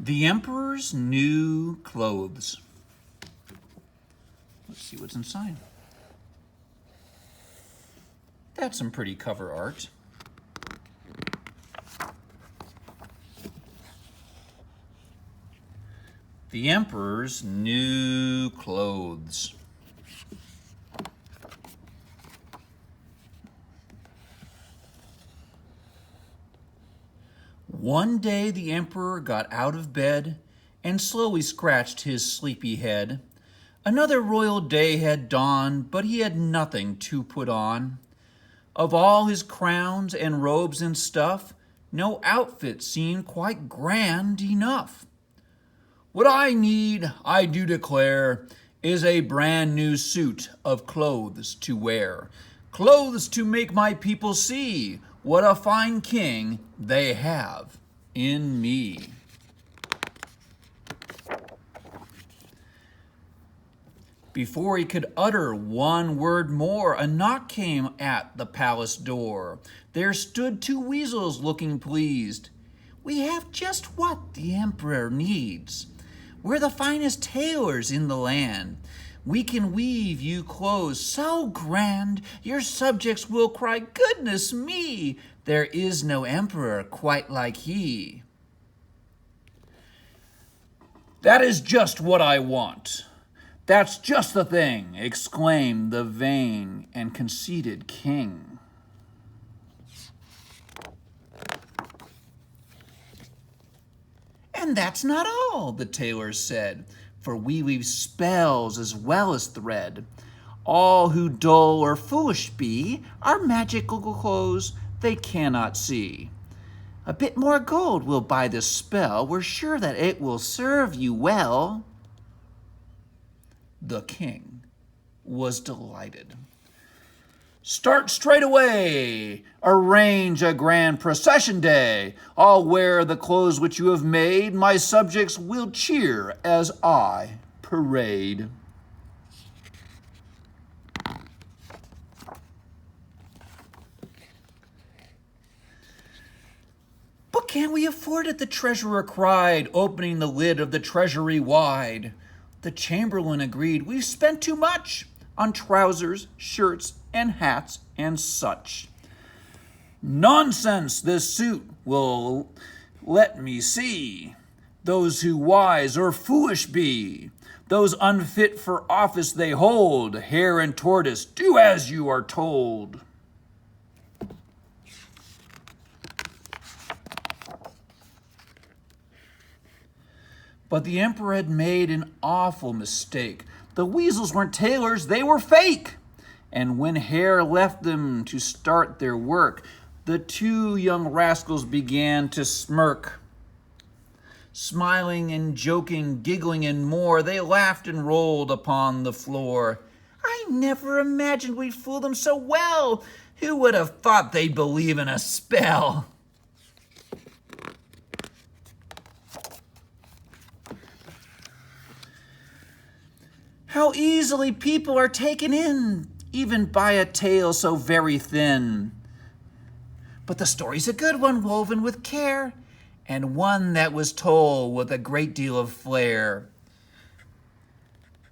The Emperor's New Clothes. Let's see what's inside. That's some pretty cover art. The Emperor's New Clothes. One day the Emperor got out of bed and slowly scratched his sleepy head. Another royal day had dawned, but he had nothing to put on. Of all his crowns and robes and stuff, no outfit seemed quite grand enough. What I need, I do declare, is a brand new suit of clothes to wear. Clothes to make my people see what a fine king they have in me. Before he could utter one word more, a knock came at the palace door. There stood two weasels looking pleased. We have just what the emperor needs. We're the finest tailors in the land. We can weave you clothes so grand, your subjects will cry, goodness me, there is no emperor quite like he. That is just what I want. That's just the thing, exclaimed the vain and conceited king. And that's not all, the tailor said, for we weave spells as well as thread. All who dull or foolish be, our magical clothes they cannot see. A bit more gold will buy this spell, we're sure that it will serve you well. The king was delighted. Start straight away, arrange a grand procession day. I'll wear the clothes which you have made, my subjects will cheer as I parade. But can't we afford it, the treasurer cried, opening the lid of the treasury wide. The chamberlain agreed, we've spent too much on trousers, shirts, and hats, and such. Nonsense, this suit will let me see. Those who wise or foolish be, those unfit for office they hold, hare and tortoise, do as you are told. But the emperor had made an awful mistake. The weasels weren't tailors, they were fake. And when Hare left them to start their work, the two young rascals began to smirk. Smiling and joking, giggling and more, they laughed and rolled upon the floor. I never imagined we'd fool them so well. Who would have thought they'd believe in a spell? How easily people are taken in, even by a tale so very thin. But the story's a good one, woven with care, and one that was told with a great deal of flair.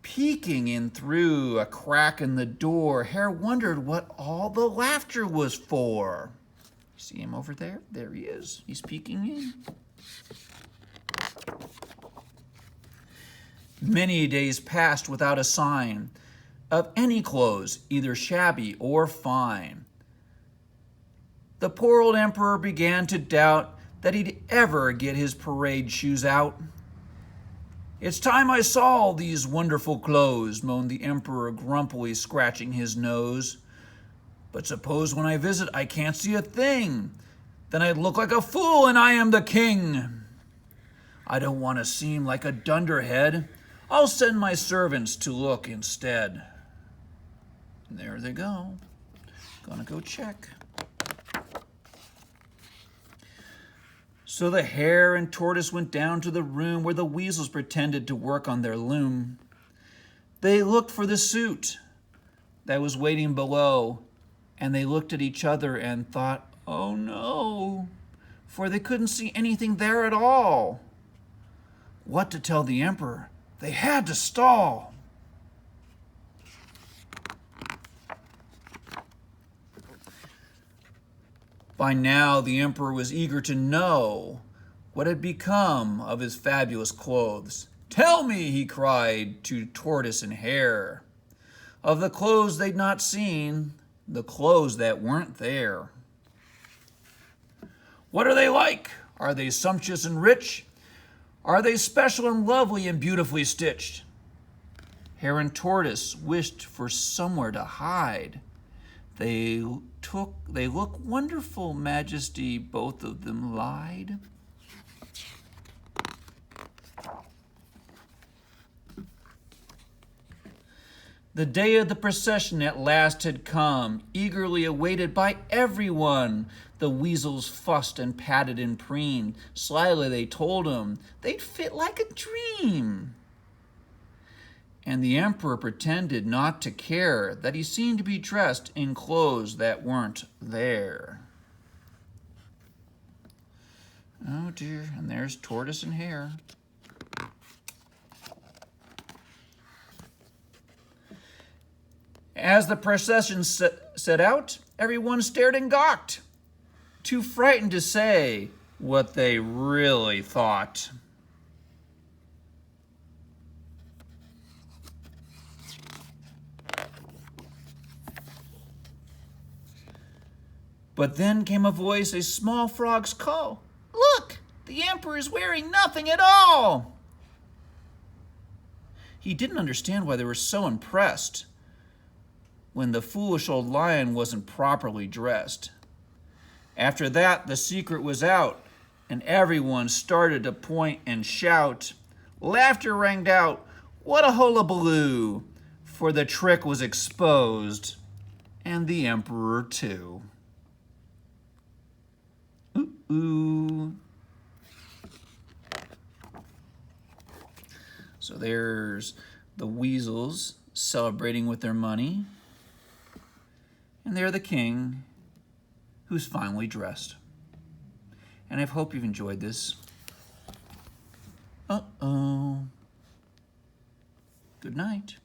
Peeking in through a crack in the door, Hare wondered what all the laughter was for. See him over there? There he is. He's peeking in. Many days passed without a sign of any clothes, either shabby or fine. The poor old emperor began to doubt that he'd ever get his parade shoes out. It's time I saw these wonderful clothes, moaned the emperor, grumpily scratching his nose. But suppose when I visit I can't see a thing, then I'd look like a fool and I am the king. I don't want to seem like a dunderhead. I'll send my servants to look instead. And there they go. Gonna go check. So the hare and tortoise went down to the room where the weasels pretended to work on their loom. They looked for the suit that was waiting below, and they looked at each other and thought, oh no, for they couldn't see anything there at all. what to tell the emperor. They had to stall. By now, the emperor was eager to know what had become of his fabulous clothes. "Tell me," he cried to Tortoise and Hare, "of the clothes they'd not seen, the clothes that weren't there. What are they like? Are they sumptuous and rich? Are they special and lovely and beautifully stitched?" Hare and Tortoise wished for somewhere to hide. They look wonderful, Majesty, both of them lied. The day of the procession at last had come, eagerly awaited by everyone. The weasels fussed and patted and preened. Slyly they told him they'd fit like a dream. And the emperor pretended not to care that he seemed to be dressed in clothes that weren't there. Oh dear, and there's Tortoise and Hare. As the procession set out, everyone stared and gawked, too frightened to say what they really thought. But then came a voice, a small frog's call. "Look, the emperor is wearing nothing at all." He didn't understand why they were so impressed when the foolish old lion wasn't properly dressed. After that, the secret was out, and everyone started to point and shout. Laughter rang out, "What a hullabaloo!" For the trick was exposed, and the emperor too. Ooh. So there's the weasels celebrating with their money. And they're the king who's finally dressed. And I hope you've enjoyed this. Uh-oh. Good night.